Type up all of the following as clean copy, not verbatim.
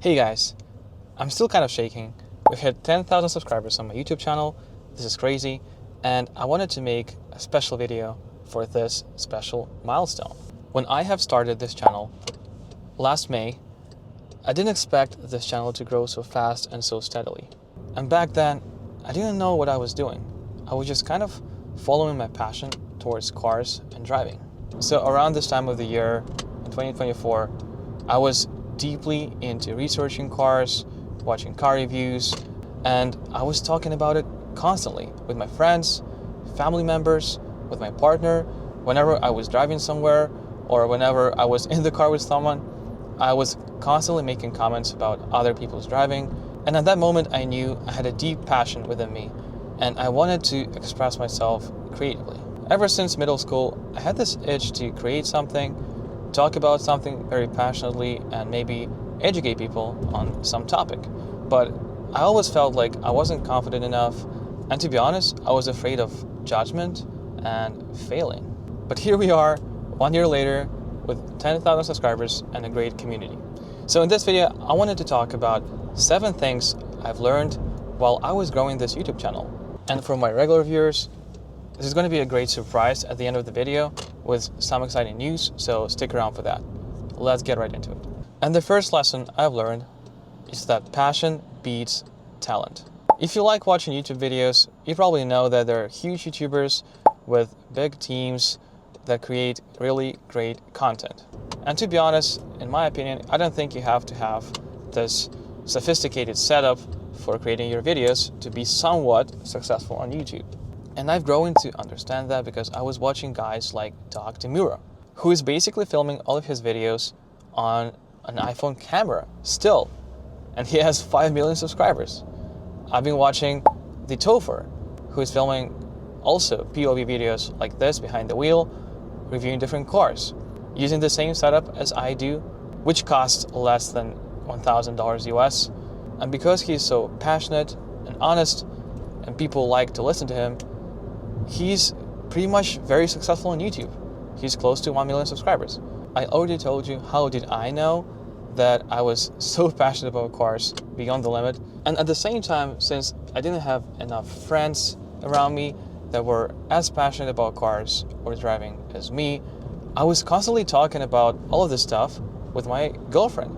Hey guys, I'm still kind of shaking. We've hit 10,000 subscribers on my YouTube channel. This is crazy, and I wanted to make a special video for this special milestone. When I have started this channel last May, I didn't expect this channel to grow so fast and so steadily. And back then, I didn't know what I was doing. I was just kind of following my passion towards cars and driving. So around this time of the year, in 2024, I was deeply into researching cars, watching car reviews, and I was talking about it constantly with my friends, family members, with my partner. Whenever I was driving somewhere or whenever I was in the car with someone, I was constantly making comments about other people's driving. And at that moment, I knew I had a deep passion within me, and I wanted to express myself creatively. Ever since middle school, I had this itch to create something, talk about something very passionately, and maybe educate people on some topic. But I always felt like I wasn't confident enough, and to be honest, I was afraid of judgment and failing. But here we are, 1 year later, with 10,000 subscribers and a great community. So in this video, I wanted to talk about 7 things I've learned while I was growing this YouTube channel. And for my regular viewers, this is going to be a great surprise at the end of the video with some exciting news, so stick around for that. Let's get right into it. And the first lesson I've learned is that passion beats talent. If you like watching YouTube videos, you probably know that there are huge YouTubers with big teams that create really great content. And to be honest, in my opinion, I don't think you have to have this sophisticated setup for creating your videos to be somewhat successful on YouTube. And I've grown to understand that because I was watching guys like Dr. Mura, who is basically filming all of his videos on an iPhone camera still, and he has 5 million subscribers. I've been watching the Topher, who is filming also POV videos like this behind the wheel, reviewing different cars, using the same setup as I do, which costs less than $1,000 US. And because he's so passionate and honest, and people like to listen to him, he's pretty much very successful on YouTube. He's close to 1 million subscribers. I already told you how did I know that I was so passionate about cars beyond the limit. And at the same time, since I didn't have enough friends around me that were as passionate about cars or driving as me, I was constantly talking about all of this stuff with my girlfriend.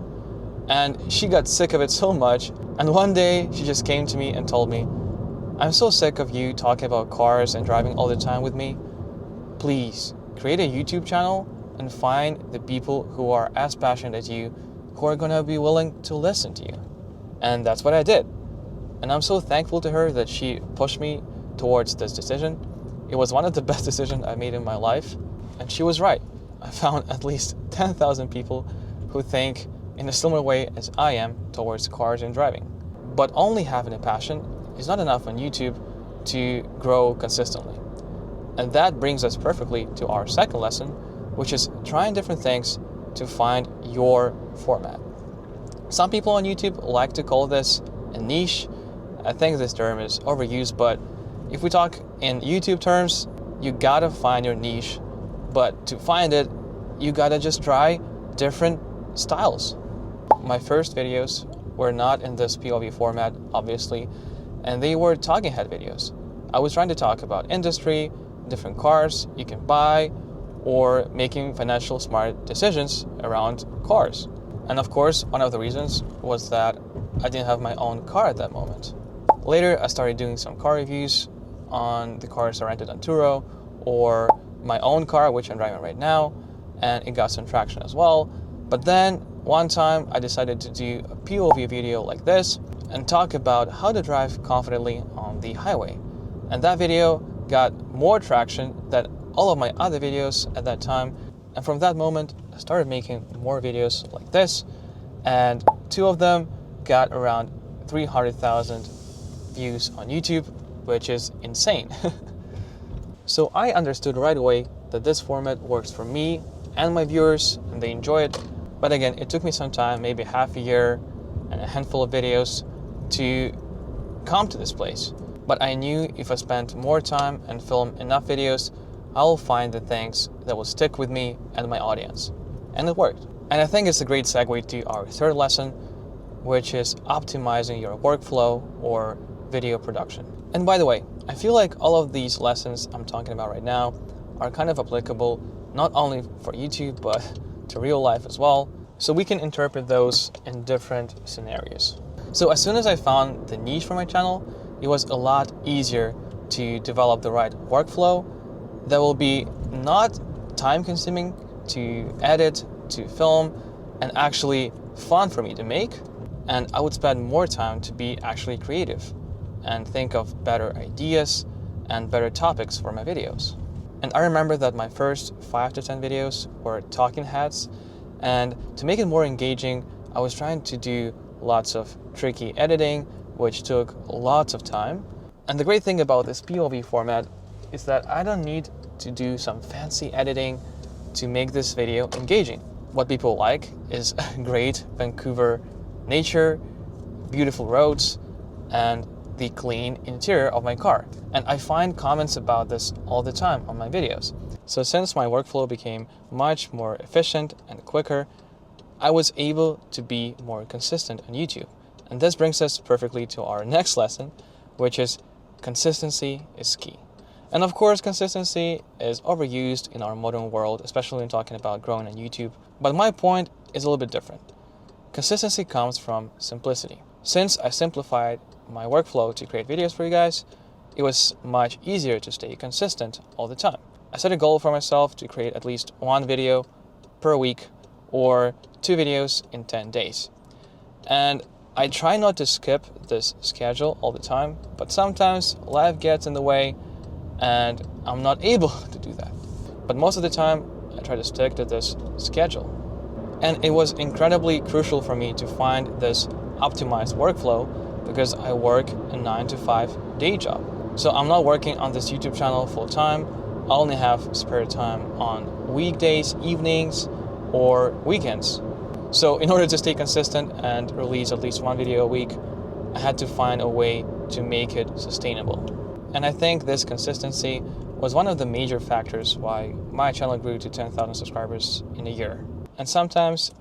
And she got sick of it so much. And one day she just came to me and told me, "I'm so sick of you talking about cars and driving all the time with me. Please create a YouTube channel and find the people who are as passionate as you, who are gonna be willing to listen to you." And that's what I did. And I'm so thankful to her that she pushed me towards this decision. It was one of the best decisions I made in my life. And she was right. I found at least 10,000 people who think in a similar way as I am towards cars and driving. But only having a passion is not enough on YouTube to grow consistently. And that brings us perfectly to our second lesson, which is trying different things to find your format. Some people on YouTube like to call this a niche. I think this term is overused, but if we talk in YouTube terms, you gotta find your niche. But to find it, you gotta just try different styles. My first videos were not in this POV format, obviously, and they were talking head videos. I was trying to talk about industry, different cars you can buy, or making financial smart decisions around cars. And of course, one of the reasons was that I didn't have my own car at that moment. Later, I started doing some car reviews on the cars I rented on Turo, or my own car, which I'm driving right now, and it got some traction as well. But then one time I decided to do a POV video like this and talk about how to drive confidently on the highway. And that video got more traction than all of my other videos at that time. And from that moment, I started making more videos like this, and 2 of them got around 300,000 views on YouTube, which is insane. So I understood right away that this format works for me and my viewers, and they enjoy it. But again, it took me some time, maybe half a year and a handful of videos to come to this place. But I knew if I spent more time and filmed enough videos, I'll find the things that will stick with me and my audience. And it worked. And I think it's a great segue to our third lesson, which is optimizing your workflow or video production. And by the way, I feel like all of these lessons I'm talking about right now are kind of applicable not only for YouTube, but to real life as well. So we can interpret those in different scenarios. So as soon as I found the niche for my channel, it was a lot easier to develop the right workflow that will be not time consuming to edit, to film, and actually fun for me to make. And I would spend more time to be actually creative and think of better ideas and better topics for my videos. And I remember that my first 5 to 10 videos were talking heads, and to make it more engaging, I was trying to do lots of tricky editing, which took lots of time. And the great thing about this POV format is that I don't need to do some fancy editing to make this video engaging. What people like is great Vancouver nature, beautiful roads, and the clean interior of my car. And I find comments about this all the time on my videos. So since my workflow became much more efficient and quicker, I was able to be more consistent on YouTube. And this brings us perfectly to our next lesson, which is consistency is key. And of course, consistency is overused in our modern world, especially when talking about growing on YouTube. But my point is a little bit different. Consistency comes from simplicity. Since I simplified my workflow to create videos for you guys, it was much easier to stay consistent all the time. I set a goal for myself to create at least 1 video per week or 2 videos in 10 days. And I try not to skip this schedule all the time, but sometimes life gets in the way and I'm not able to do that. But most of the time, I try to stick to this schedule. And it was incredibly crucial for me to find this optimized workflow because I work a 9 to 5 day job. So I'm not working on this YouTube channel full time. I only have spare time on weekdays, evenings, or weekends. So in order to stay consistent and release at least 1 video a week, I had to find a way to make it sustainable. And I think this consistency was one of the major factors why my channel grew to 10,000 subscribers in a year. And sometimes,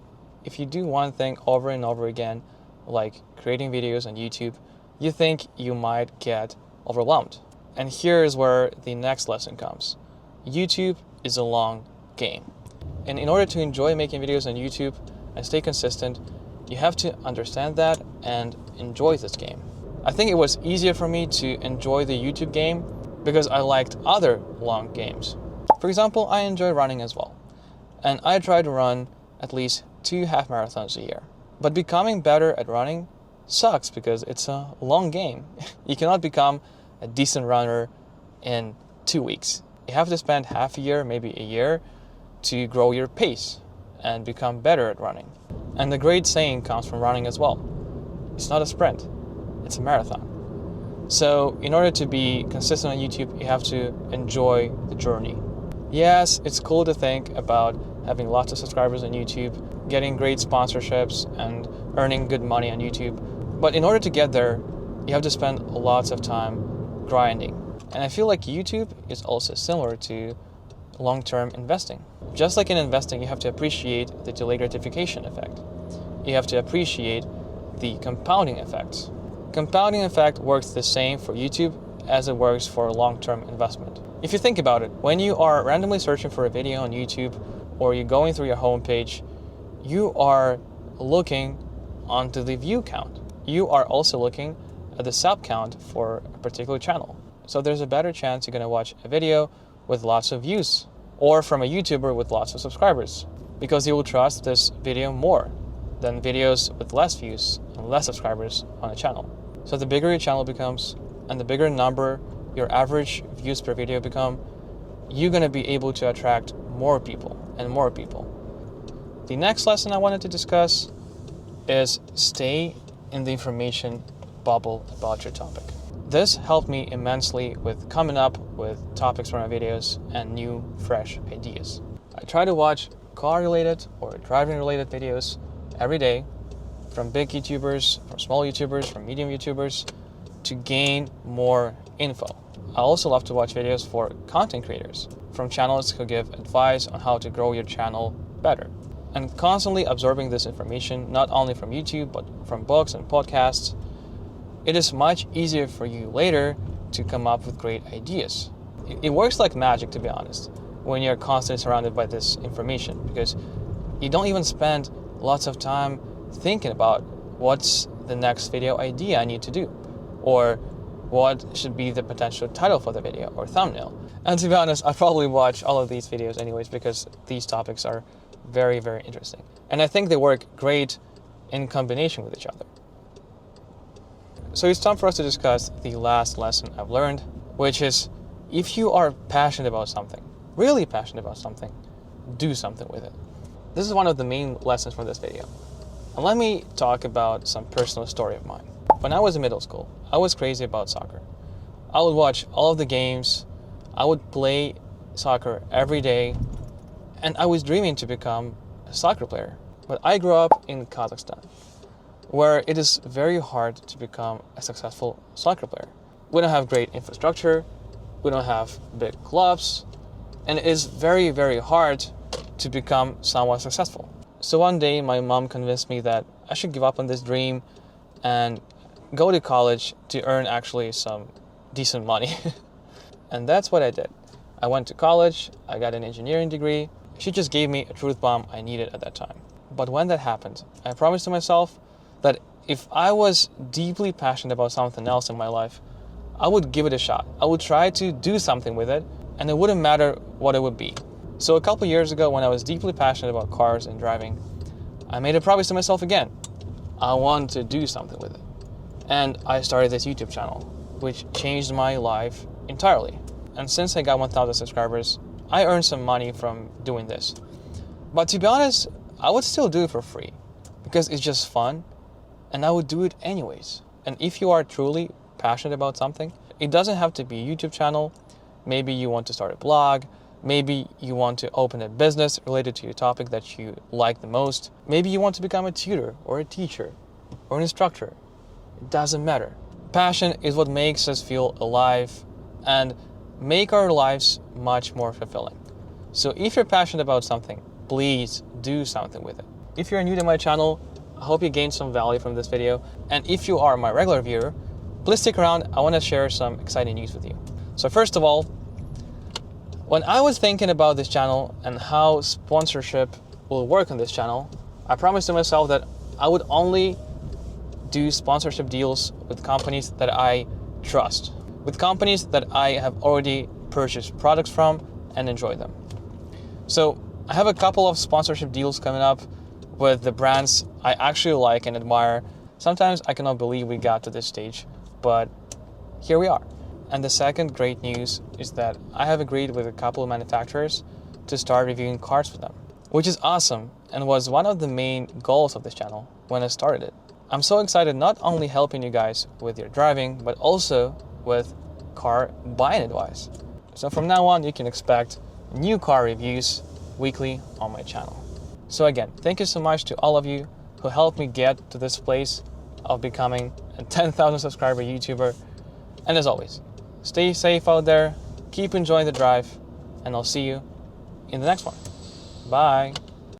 if you do one thing over and over again, like creating videos on YouTube, you think you might get overwhelmed. And here is where the next lesson comes. YouTube is a long game. And in order to enjoy making videos on YouTube and stay consistent, you have to understand that and enjoy this game. I think it was easier for me to enjoy the YouTube game because I liked other long games. For example, I enjoy running as well. And I try to run at least 2 half marathons a year. But becoming better at running sucks because it's a long game. You cannot become a decent runner in 2 weeks. You have to spend half a year, maybe a year, to grow your pace and become better at running. And the great saying comes from running as well. It's not a sprint, it's a marathon. So in order to be consistent on YouTube, you have to enjoy the journey. Yes, it's cool to think about having lots of subscribers on YouTube, getting great sponsorships, and earning good money on YouTube. But in order to get there, you have to spend lots of time grinding. And I feel like YouTube is also similar to long-term investing. Just like in investing, you have to appreciate the delayed gratification effect. You have to appreciate the compounding effects. Compounding effect works the same for YouTube as it works for long-term investment. If you think about it, when you are randomly searching for a video on YouTube or you're going through your homepage, you are looking onto the view count. You are also looking at the sub count for a particular channel. So there's a better chance you're going to watch a video with lots of views or from a YouTuber with lots of subscribers because you will trust this video more than videos with less views and less subscribers on a channel. So the bigger your channel becomes and the bigger number your average views per video become, you're going to be able to attract more people and more people. The next lesson I wanted to discuss is stay in the information bubble about your topic. This helped me immensely with coming up with topics for my videos and new, fresh ideas. I try to watch car-related or driving-related videos every day from big YouTubers, from small YouTubers, from medium YouTubers to gain more info. I also love to watch videos for content creators, from channels who give advice on how to grow your channel better. and constantly absorbing this information, not only from YouTube, but from books and podcasts, it is much easier for you later to come up with great ideas. It works like magic, to be honest, when you're constantly surrounded by this information, because you don't even spend lots of time thinking about what's the next video idea I need to do, or what should be the potential title for the video or thumbnail. And to be honest, I probably watch all of these videos anyways because these topics are very, very interesting. And I think they work great in combination with each other. So it's time for us to discuss the last lesson I've learned, which is if you are passionate about something, really passionate about something, do something with it. This is one of the main lessons from this video. And let me talk about some personal story of mine. When I was in middle school, I was crazy about soccer. I would watch all of the games, I would play soccer every day, and I was dreaming to become a soccer player. But I grew up in Kazakhstan, where it is very hard to become a successful soccer player. We don't have great infrastructure, we don't have big clubs, and it is very, very hard to become somewhat successful. So one day my mom convinced me that I should give up on this dream and go to college to earn actually some decent money. And that's what I did. I went to college, I got an engineering degree. She just gave me a truth bomb I needed at that time. But when that happened, I promised to myself that if I was deeply passionate about something else in my life, I would give it a shot. I would try to do something with it, and it wouldn't matter what it would be. So a couple years ago, when I was deeply passionate about cars and driving, I made a promise to myself again. I want to do something with it. And I started this YouTube channel, which changed my life entirely. And since I got 1,000 subscribers, I earned some money from doing this. But to be honest, I would still do it for free because it's just fun and I would do it anyways. And if you are truly passionate about something, it doesn't have to be a YouTube channel. Maybe you want to start a blog. Maybe you want to open a business related to your topic that you like the most. Maybe you want to become a tutor or a teacher or an instructor. It doesn't matter. Passion is what makes us feel alive and make our lives much more fulfilling. So if you're passionate about something, please do something with it. If you're new to my channel, I hope you gained some value from this video. And if you are my regular viewer, please stick around. I want to share some exciting news with you. So first of all, when I was thinking about this channel and how sponsorship will work on this channel, I promised to myself that I would only do sponsorship deals with companies that I trust, with companies that I have already purchased products from and enjoy them. So I have a couple of sponsorship deals coming up with the brands I actually like and admire. Sometimes I cannot believe we got to this stage, but here we are. And the second great news is that I have agreed with a couple of manufacturers to start reviewing cars for them, which is awesome and was one of the main goals of this channel when I started it. I'm so excited not only helping you guys with your driving, but also with car buying advice. So from now on, you can expect new car reviews weekly on my channel. So again, thank you so much to all of you who helped me get to this place of becoming a 10,000 subscriber YouTuber. And as always, stay safe out there, keep enjoying the drive, and I'll see you in the next one. Bye.